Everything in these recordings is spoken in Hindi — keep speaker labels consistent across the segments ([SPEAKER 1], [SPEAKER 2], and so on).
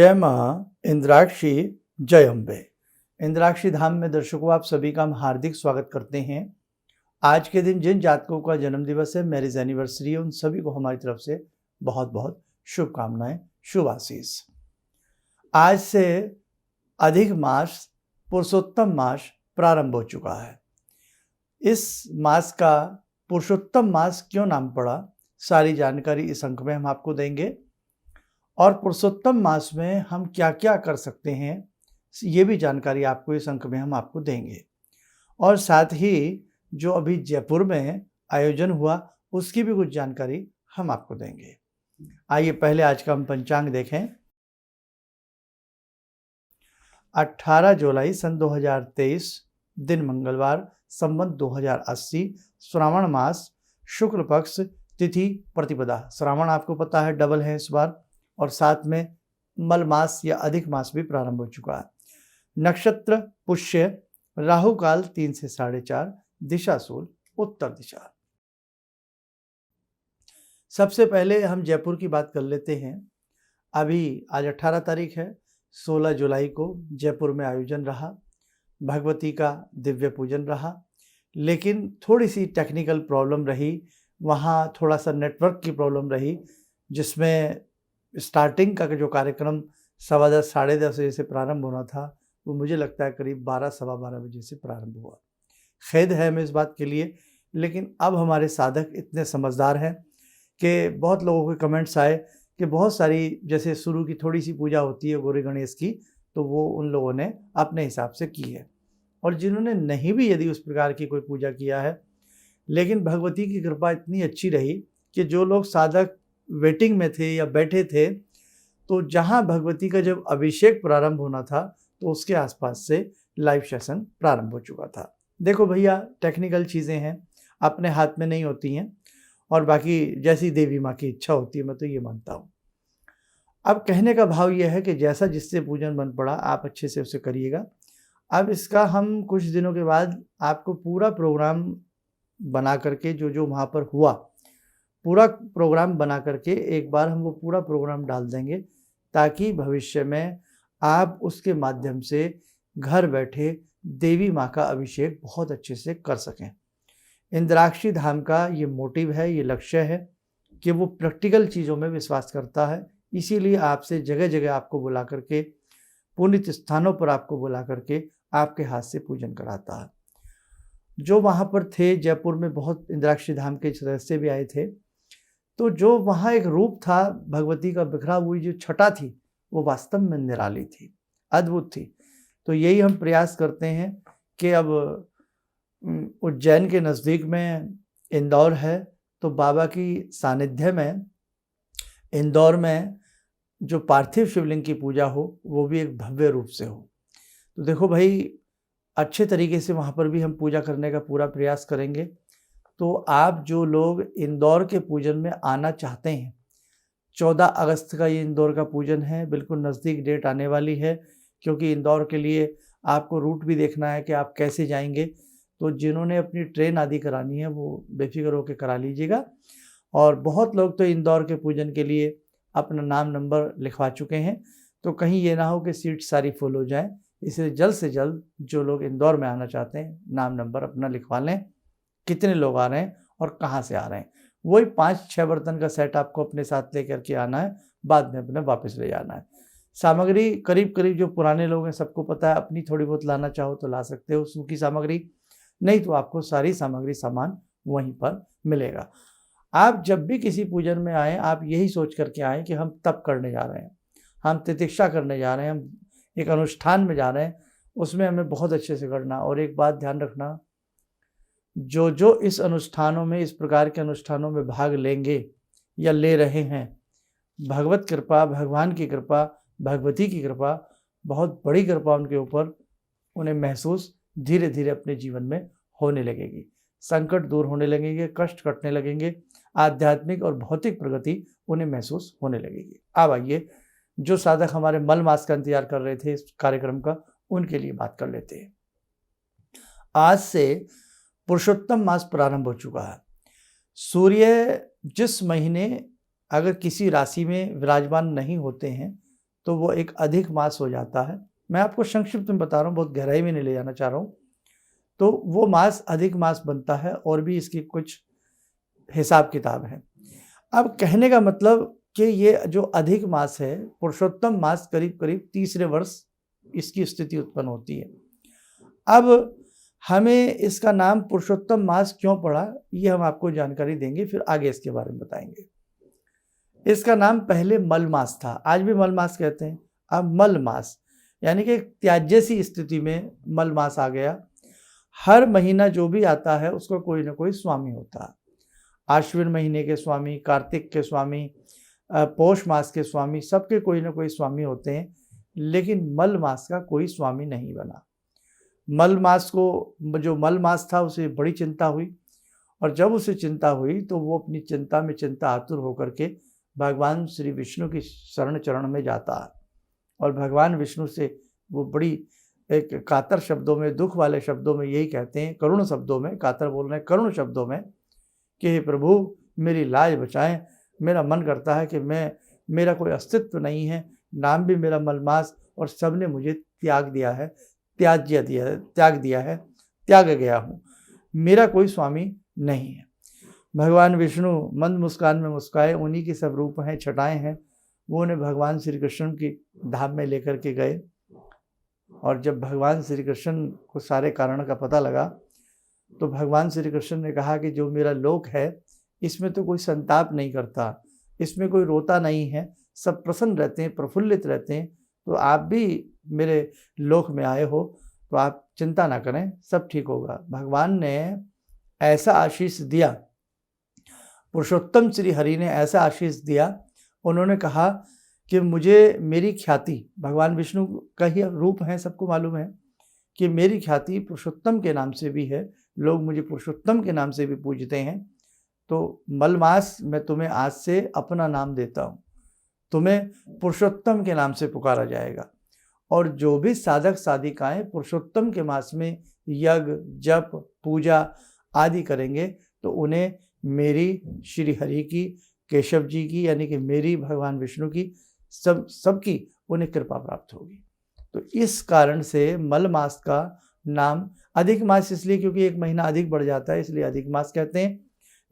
[SPEAKER 1] जय माँ इंद्राक्षी, जय अम्बे। इंद्राक्षी धाम में दर्शकों आप सभी का हम हार्दिक स्वागत करते हैं। आज के दिन जिन जातकों का जन्म दिवस है, मैरिज एनिवर्सरी है, उन सभी को हमारी तरफ से बहुत बहुत शुभकामनाएं, शुभ आशीष। आज से अधिक मास, पुरुषोत्तम मास प्रारंभ हो चुका है। इस मास का पुरुषोत्तम मास क्यों नाम पड़ा, सारी जानकारी इस अंक में हम आपको देंगे। और पुरुषोत्तम मास में हम क्या क्या कर सकते हैं, ये भी जानकारी आपको इस अंक में हम आपको देंगे। और साथ ही जो अभी जयपुर में आयोजन हुआ, उसकी भी कुछ जानकारी हम आपको देंगे। आइए पहले आज का हम पंचांग देखें। 18 जुलाई सन 2023, दिन मंगलवार, संवत 2080, श्रावण मास, शुक्ल पक्ष, तिथि प्रतिपदा। श्रावण आपको पता है डबल है इस बार, और साथ में मल मास या अधिक मास भी प्रारंभ हो चुका है। नक्षत्र पुष्य, राहु काल 3 से 4:30, दिशा सूल उत्तर दिशा। सबसे पहले हम जयपुर की बात कर लेते हैं। अभी आज 18 तारीख है, 16 जुलाई को जयपुर में आयोजन रहा, भगवती का दिव्य पूजन रहा, लेकिन थोड़ी सी टेक्निकल प्रॉब्लम रही, वहाँ थोड़ा सा नेटवर्क की प्रॉब्लम रही, जिसमें स्टार्टिंग का जो कार्यक्रम 10:15 साढ़े 10 बजे से प्रारंभ होना था, वो मुझे लगता है करीब 12 सवा 12 बजे से प्रारंभ हुआ। खेद है हमें इस बात के लिए, लेकिन अब हमारे साधक इतने समझदार हैं कि बहुत लोगों के कमेंट्स आए कि बहुत सारी, जैसे शुरू की थोड़ी सी पूजा होती है गौरी गणेश की, तो वो उन लोगों ने अपने हिसाब से की है। और जिन्होंने नहीं भी यदि उस प्रकार की कोई पूजा किया है, लेकिन भगवती की कृपा इतनी अच्छी रही कि जो लोग साधक वेटिंग में थे या बैठे थे, तो जहां भगवती का जब अभिषेक प्रारंभ होना था, तो उसके आसपास से लाइव सेशन प्रारंभ हो चुका था। देखो भैया, टेक्निकल चीज़ें हैं, अपने हाथ में नहीं होती हैं, और बाकी जैसी देवी माँ की इच्छा होती है, मैं तो ये मानता हूँ। अब कहने का भाव यह है कि जैसा जिससे पूजन बन पड़ा, आप अच्छे से उसे करिएगा। अब इसका हम कुछ दिनों के बाद आपको पूरा प्रोग्राम बना करके, जो वहाँ पर हुआ, पूरा प्रोग्राम बना करके एक बार हम वो पूरा प्रोग्राम डाल देंगे, ताकि भविष्य में आप उसके माध्यम से घर बैठे देवी माँ का अभिषेक बहुत अच्छे से कर सकें। इंद्राक्षी धाम का ये मोटिव है, ये लक्ष्य है कि वो प्रैक्टिकल चीज़ों में विश्वास करता है। इसीलिए आपसे जगह जगह आपको बुला करके, पुनित स्थानों पर आपको बुला करके आपके हाथ से पूजन कराता है। जो वहाँ पर थे जयपुर में, बहुत इंद्राक्षी धाम के सदस्य भी आए थे, तो जो वहाँ एक रूप था भगवती का बिखरा हुई जो छटा थी, वो वास्तव में निराली थी, अद्भुत थी। तो यही हम प्रयास करते हैं कि अब उज्जैन के नज़दीक में इंदौर है, तो बाबा की सानिध्य में इंदौर में जो पार्थिव शिवलिंग की पूजा हो, वो भी एक भव्य रूप से हो। तो देखो भाई, अच्छे तरीके से वहाँ पर भी हम पूजा करने का पूरा प्रयास करेंगे। तो आप जो लोग इंदौर के पूजन में आना चाहते हैं, 14 अगस्त का ये इंदौर का पूजन है, बिल्कुल नज़दीक डेट आने वाली है, क्योंकि इंदौर के लिए आपको रूट भी देखना है कि आप कैसे जाएंगे। तो जिन्होंने अपनी ट्रेन आदि करानी है, वो बेफिक्र होकर करा लीजिएगा। और बहुत लोग तो इंदौर के पूजन के लिए अपना नाम नंबर लिखवा चुके हैं, तो कहीं ये ना हो कि सीट सारी फुल हो जाए। इसलिए जल्द से जल्द जो लोग इंदौर में आना चाहते हैं, नाम नंबर अपना लिखवा लें, कितने लोग आ रहे हैं और कहाँ से आ रहे हैं। वही 5-6 बर्तन का सेट आपको अपने साथ लेकर के आना है, बाद में अपने वापस ले जाना है। सामग्री करीब करीब जो पुराने लोग हैं सबको पता है, अपनी थोड़ी बहुत लाना चाहो तो ला सकते हो सूखी सामग्री, नहीं तो आपको सारी सामग्री सामान वहीं पर मिलेगा। आप जब भी किसी पूजन में आएँ, आप यही सोच करके आएँ कि हम तप करने जा रहे हैं, हम तितिक्षा करने जा रहे हैं, हम एक अनुष्ठान में जा रहे हैं, उसमें हमें बहुत अच्छे से करना। और एक बात ध्यान रखना, जो इस अनुष्ठानों में, इस प्रकार के अनुष्ठानों में भाग लेंगे या ले रहे हैं, भगवत कृपा, भगवान की कृपा, भगवती की कृपा, बहुत बड़ी कृपा उनके ऊपर उन्हें महसूस धीरे धीरे अपने जीवन में होने लगेगी। संकट दूर होने लगेंगे, कष्ट कटने लगेंगे, आध्यात्मिक और भौतिक प्रगति उन्हें महसूस होने लगेगी। अब आइए, जो साधक हमारे मल मास का इंतजार कर रहे थे इस कार्यक्रम का, उनके लिए बात कर लेते हैं। आज से पुरुषोत्तम मास प्रारंभ हो चुका है। सूर्य जिस महीने अगर किसी राशि में विराजमान नहीं होते हैं, तो वो एक अधिक मास हो जाता है। मैं आपको संक्षिप्त में बता रहा हूँ, बहुत गहराई में नहीं ले जाना चाह रहा हूँ। तो वो मास अधिक मास बनता है और भी इसकी कुछ हिसाब किताब है। अब कहने का मतलब कि ये जो अधिक मास है, पुरुषोत्तम मास करीब करीब तीसरे वर्ष इसकी स्थिति उत्पन्न होती है। अब हमें इसका नाम पुरुषोत्तम मास क्यों पड़ा, ये हम आपको जानकारी देंगे, फिर आगे इसके बारे में बताएंगे। इसका नाम पहले मल मास था, आज भी मल मास कहते हैं। अब मल मास यानी कि त्याज्य सी स्थिति में मल मास आ गया। हर महीना जो भी आता है उसका कोई ना कोई स्वामी होता है। आश्विन महीने के स्वामी, कार्तिक के स्वामी, पौष मास के स्वामी, सबके कोई ना कोई स्वामी होते हैं, लेकिन मल मास का कोई स्वामी नहीं बना। मल मास को, जो मल मास था, उसे बड़ी चिंता हुई, और जब उसे चिंता हुई तो वो अपनी चिंता में चिंता आतुर होकर के भगवान श्री विष्णु की शरण चरण में जाता है, और भगवान विष्णु से वो बड़ी एक कातर शब्दों में, दुख वाले शब्दों में यही कहते हैं, करुण शब्दों में, कातर बोल रहे हैं, करुण शब्दों में कि हे प्रभु मेरी लाज बचाएं, मेरा मन करता है कि मेरा कोई अस्तित्व नहीं है, नाम भी मेरा मलमास, और सबने मुझे त्याग दिया है, त्याग दिया है, त्याग गया हूँ, मेरा कोई स्वामी नहीं है। भगवान विष्णु मंद मुस्कान में मुस्काए, उन्हीं के सब रूप हैं, छटाएं हैं, वो उन्हें भगवान श्री कृष्ण की धाम में लेकर के गए। और जब भगवान श्री कृष्ण को सारे कारण का पता लगा तो भगवान श्री कृष्ण ने कहा कि जो मेरा लोक है इसमें तो कोई संताप नहीं करता, इसमें कोई रोता नहीं है, सब प्रसन्न रहते हैं, प्रफुल्लित रहते हैं, तो आप भी मेरे लोक में आए हो तो आप चिंता ना करें, सब ठीक होगा। भगवान ने ऐसा आशीष दिया, पुरुषोत्तम श्री हरि ने ऐसा आशीष दिया, उन्होंने कहा कि मुझे मेरी ख्याति, भगवान विष्णु का ही रूप है, सबको मालूम है कि मेरी ख्याति पुरुषोत्तम के नाम से भी है, लोग मुझे पुरुषोत्तम के नाम से भी पूजते हैं, तो मलमास मैं तुम्हें आज से अपना नाम देता हूँ, तुम्हें पुरुषोत्तम के नाम से पुकारा जाएगा। और जो भी साधक साधिकाएं पुरुषोत्तम के मास में यज्ञ, जप, पूजा आदि करेंगे तो उन्हें मेरी श्री हरि की, केशव जी की, यानी कि मेरी, भगवान विष्णु की, सबकी उन्हें कृपा प्राप्त होगी। तो इस कारण से मल मास का नाम अधिक मास इसलिए क्योंकि एक महीना अधिक बढ़ जाता है, इसलिए अधिक मास कहते हैं,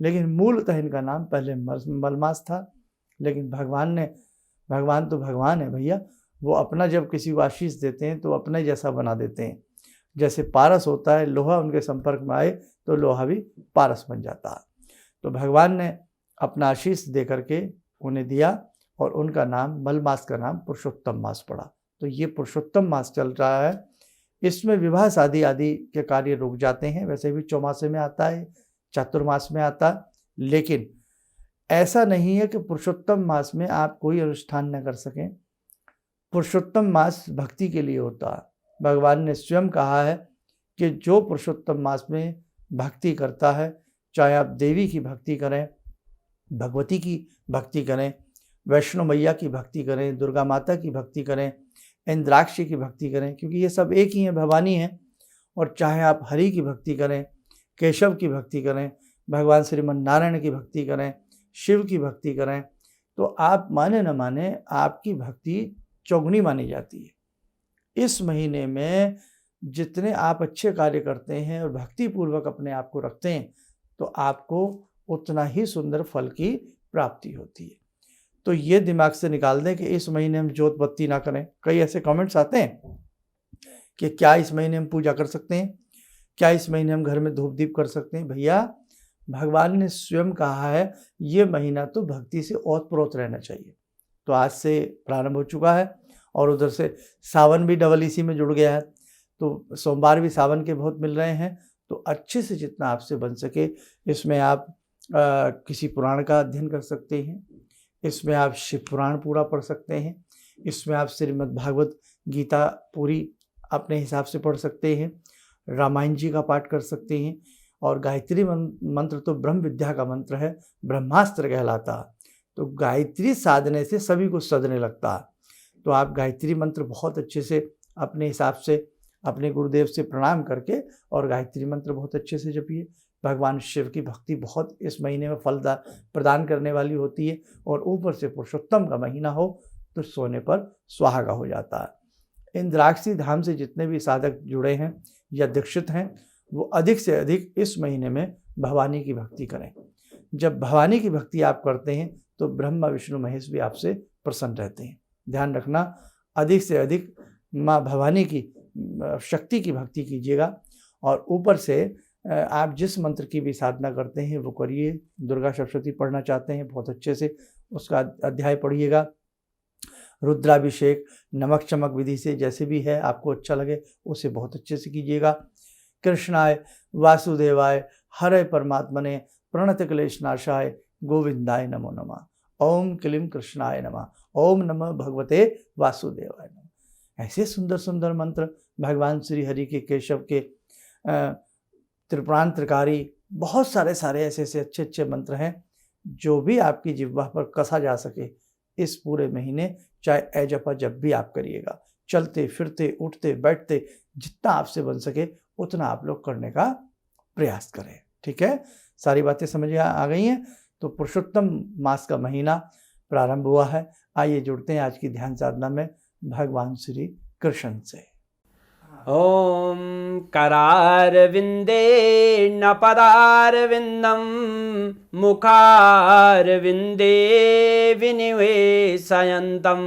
[SPEAKER 1] लेकिन मूलतः इनका नाम पहले मल मास था। लेकिन भगवान तो भगवान है भैया, वो अपना जब किसी को आशीष देते हैं तो अपना जैसा बना देते हैं। जैसे पारस होता है, लोहा उनके संपर्क में आए तो लोहा भी पारस बन जाता है। तो भगवान ने अपना आशीष दे करके उन्हें दिया और उनका नाम, मल मास का नाम पुरुषोत्तम मास पड़ा। तो ये पुरुषोत्तम मास चल रहा है, इसमें विवाह शादी आदि के कार्य रुक जाते हैं। वैसे भी चौमासे में आता है, चातुर्मास में आता है, लेकिन ऐसा नहीं है कि पुरुषोत्तम मास में आप कोई अनुष्ठान न कर सकें। पुरुषोत्तम मास भक्ति के लिए होता है। भगवान ने स्वयं कहा है कि जो पुरुषोत्तम मास में भक्ति करता है, चाहे आप देवी की भक्ति करें, भगवती की भक्ति करें, वैष्णो मैया की भक्ति करें, दुर्गा माता की भक्ति करें, इंद्राक्षी की भक्ति करें, क्योंकि ये सब एक ही हैं, भवानी हैं, और चाहे आप हरि की भक्ति करें, केशव की भक्ति करें, भगवान श्रीमन नारायण की भक्ति करें, शिव की भक्ति करें, तो आप माने न माने आपकी भक्ति चौगुनी मानी जाती है। इस महीने में जितने आप अच्छे कार्य करते हैं और भक्तिपूर्वक अपने आप को रखते हैं तो आपको उतना ही सुंदर फल की प्राप्ति होती है। तो ये दिमाग से निकाल दें कि इस महीने हम जोत बत्ती ना करें। कई ऐसे कमेंट्स आते हैं कि क्या इस महीने हम पूजा कर सकते हैं, क्या इस महीने हम घर में धूप दीप कर सकते हैं। भैया, भगवान ने स्वयं कहा है ये महीना तो भक्ति से ओतप्रोत रहना चाहिए। तो आज से प्रारंभ हो चुका है और उधर से सावन भी डबल इसी में जुड़ गया है, तो सोमवार भी सावन के बहुत मिल रहे हैं। तो अच्छे से जितना आपसे बन सके इसमें आप किसी पुराण का अध्ययन कर सकते हैं, इसमें आप शिव पुराण पूरा पढ़ सकते हैं, इसमें आप श्रीमद् भागवत गीता पूरी अपने हिसाब से पढ़ सकते हैं, रामायण जी का पाठ कर सकते हैं। और गायत्री मंत्र तो ब्रह्म विद्या का मंत्र है, ब्रह्मास्त्र कहलाता है। तो गायत्री साधने से सभी कुछ सधने लगता है। तो आप गायत्री मंत्र बहुत अच्छे से अपने हिसाब से अपने गुरुदेव से प्रणाम करके और गायत्री मंत्र बहुत अच्छे से जपिए। भगवान शिव की भक्ति बहुत इस महीने में फल प्रदान करने वाली होती है, और ऊपर से पुरुषोत्तम का महीना हो तो सोने पर सुहागा हो जाता है। इंद्राक्षी धाम से जितने भी साधक जुड़े हैं या दीक्षित हैं, वो अधिक से अधिक इस महीने में भवानी की भक्ति करें। जब भवानी की भक्ति आप करते हैं तो ब्रह्मा विष्णु महेश भी आपसे प्रसन्न रहते हैं। ध्यान रखना, अधिक से अधिक माँ भवानी की शक्ति की भक्ति कीजिएगा। और ऊपर से आप जिस मंत्र की भी साधना करते हैं वो करिए। दुर्गा सप्तशती पढ़ना चाहते हैं बहुत अच्छे से उसका अध्याय पढ़िएगा। रुद्राभिषेक नमक चमक विधि से जैसे भी है आपको अच्छा लगे उसे बहुत अच्छे से कीजिएगा। कृष्णाय वासुदेवाय हरे परमात्मने प्रणत क्लेश नाशाय गोविंदाय नमो नमः। ओम क्लीं कृष्णाय नमः। ओम नमः भगवते वासुदेवाय नमः। ऐसे सुंदर सुंदर मंत्र भगवान श्री हरि के, केशव के, त्रिपुराण त्रिकारी, बहुत सारे ऐसे अच्छे अच्छे मंत्र हैं जो भी आपकी जिह्वा पर कसा जा सके इस पूरे महीने, चाहे ऐजपा जब भी आप करिएगा, चलते फिरते उठते बैठते, जितना आपसे बन सके उतना आप लोग करने का प्रयास करें। ठीक है, सारी बातें समझ आ गई हैं। तो पुरुषोत्तम मास का महीना प्रारंभ हुआ है। आइए जुड़ते हैं आज की ध्यान साधना में भगवान श्री कृष्ण से।
[SPEAKER 2] ओम करारविंदे न पदारविंदम मुखारविंदे विनिवेशयन्तं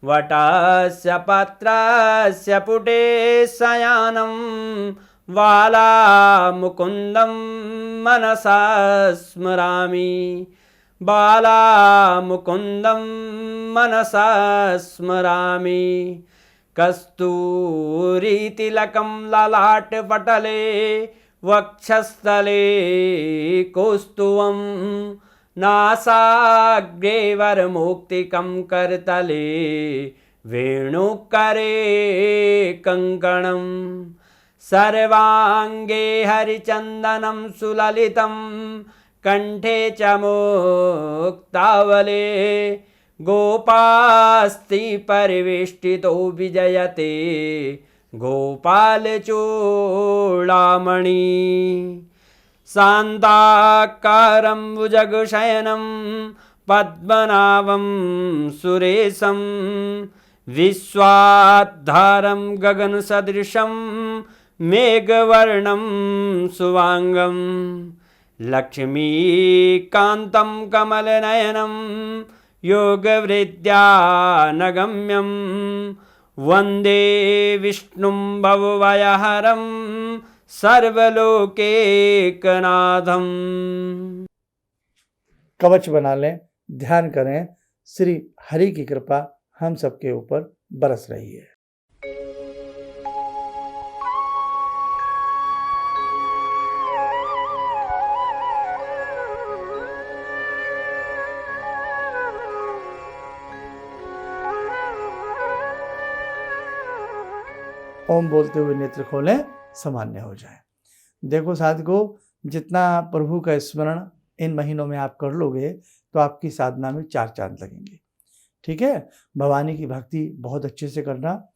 [SPEAKER 2] वटस्य पत्रस्य पुटे शयानं बालामुकुन्दं मनसा स्मरामि। बालामुकुन्दं मनसा स्मरामि। कस्तूरीतिलकं ललाटपटले वक्षस्थले कौस्तुभं नासाग्रे वरमौक्तिकं करतले वेणुकरे कङ्कणं सर्वाङ्गे हरिचन्दनं सुललितं कंठे च मुक्तावले गोपास्ति परिवेष्टितो विजयते गोपालचूडामणि। शान्ताकारं भुजगशयनं पद्मनाभं सुरेशं विश्वाधारं गगनसदृशं मेघवर्णं शुभांगं लक्ष्मीकान्तं कमलनयनं योगवृद्ध्यानगम्यं वन्दे विष्णुं भवभयहरं सर्वलोकैकनाथम्।
[SPEAKER 1] कवच बना लें, ध्यान करें, श्री हरि की कृपा हम सबके ऊपर बरस रही है। ओम बोलते हुए नेत्र खोलें, सामान्य हो जाए। देखो साधको, जितना प्रभु का स्मरण इन महीनों में आप कर लोगे तो आपकी साधना में 4 चांद लगेंगे। ठीक है, भवानी की भक्ति बहुत अच्छे से करना।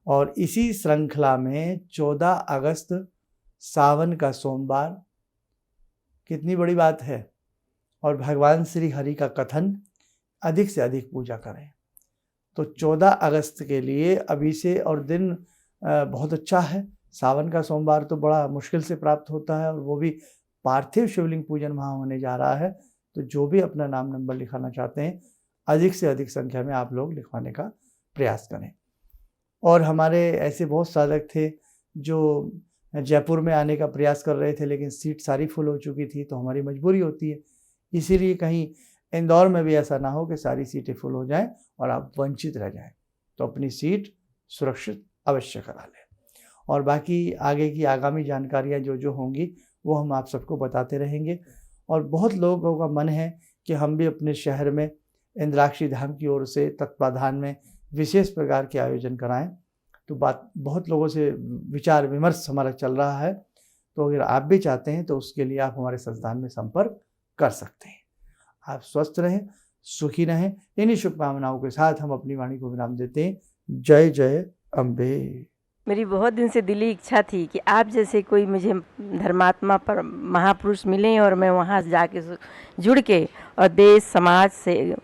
[SPEAKER 1] और इसी श्रृंखला में 14 अगस्त सावन का सोमवार, कितनी बड़ी बात है। और भगवान श्री हरि का कथन, अधिक से अधिक पूजा करें। तो 14 अगस्त के लिए अभी से, और दिन बहुत अच्छा है। सावन का सोमवार तो बड़ा मुश्किल से प्राप्त होता है, और वो भी पार्थिव शिवलिंग पूजन वहाँ होने जा रहा है। तो जो भी अपना नाम नंबर लिखाना चाहते हैं, अधिक से अधिक संख्या में आप लोग लिखवाने का प्रयास करें। और हमारे ऐसे बहुत साधक थे जो जयपुर में आने का प्रयास कर रहे थे, लेकिन सीट सारी फुल हो चुकी थी, तो हमारी मजबूरी होती है। इसीलिए कहीं इंदौर में भी ऐसा ना हो कि सारी सीटें फुल हो जाएं और आप वंचित रह जाएं। तो अपनी सीट सुरक्षित अवश्य करा लें। और बाकी आगे की आगामी जानकारियां जो होंगी वो हम आप सबको बताते रहेंगे। और बहुत लोगों का मन है कि हम भी अपने शहर में इंद्राक्षी धाम की ओर से तत्वाधान में विशेष प्रकार के आयोजन कराएं। तो बहुत लोगों से विचार विमर्श हमारा चल रहा है। तो अगर आप भी चाहते हैं तो उसके लिए आप हमारे संस्थान में संपर्क कर सकते हैं। आप स्वस्थ रहें, सुखी रहें। इन्हीं शुभकामनाओं के साथ हम अपनी वाणी को विराम देते हैं। जय जय अम्बे।
[SPEAKER 3] मेरी बहुत दिन से दिली इच्छा थी कि आप जैसे कोई मुझे धर्मात्मा पर महापुरुष मिलें और मैं वहाँ जाके जुड़ के और देश समाज से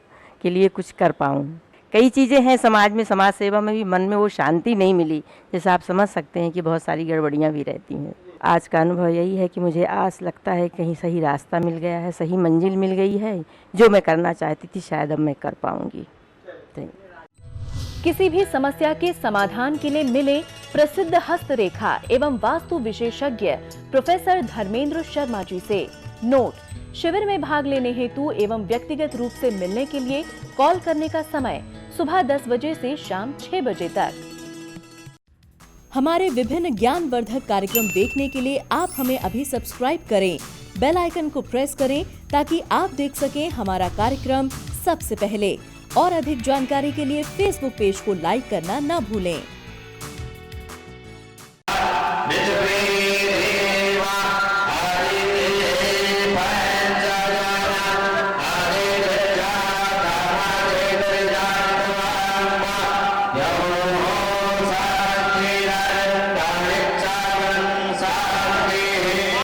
[SPEAKER 3] के लिए कुछ कर पाऊँ। कई चीज़ें हैं समाज में, समाज सेवा में भी मन में वो शांति नहीं मिली, जैसे आप समझ सकते हैं कि बहुत सारी गड़बड़ियाँ भी रहती हैं। आज का अनुभव यही है कि मुझे आस लगता है कहीं सही रास्ता मिल गया है, सही मंजिल मिल गई है, जो मैं करना चाहती थी शायद अब मैं कर पाऊँगी।
[SPEAKER 4] किसी भी समस्या के समाधान के लिए मिले प्रसिद्ध हस्तरेखा एवं वास्तु विशेषज्ञ प्रोफेसर धर्मेंद्र शर्मा जी से। नोट: शिविर में भाग लेने हेतु एवं व्यक्तिगत रूप से मिलने के लिए कॉल करने का समय सुबह 10 बजे से शाम 6 बजे तक। हमारे विभिन्न ज्ञानवर्धक कार्यक्रम देखने के लिए आप हमें अभी सब्सक्राइब करें, बेल आइकन को प्रेस करें ताकि आप देख सकें हमारा कार्यक्रम सबसे पहले। और अधिक जानकारी के लिए फेसबुक पेज को लाइक करना न भूलें।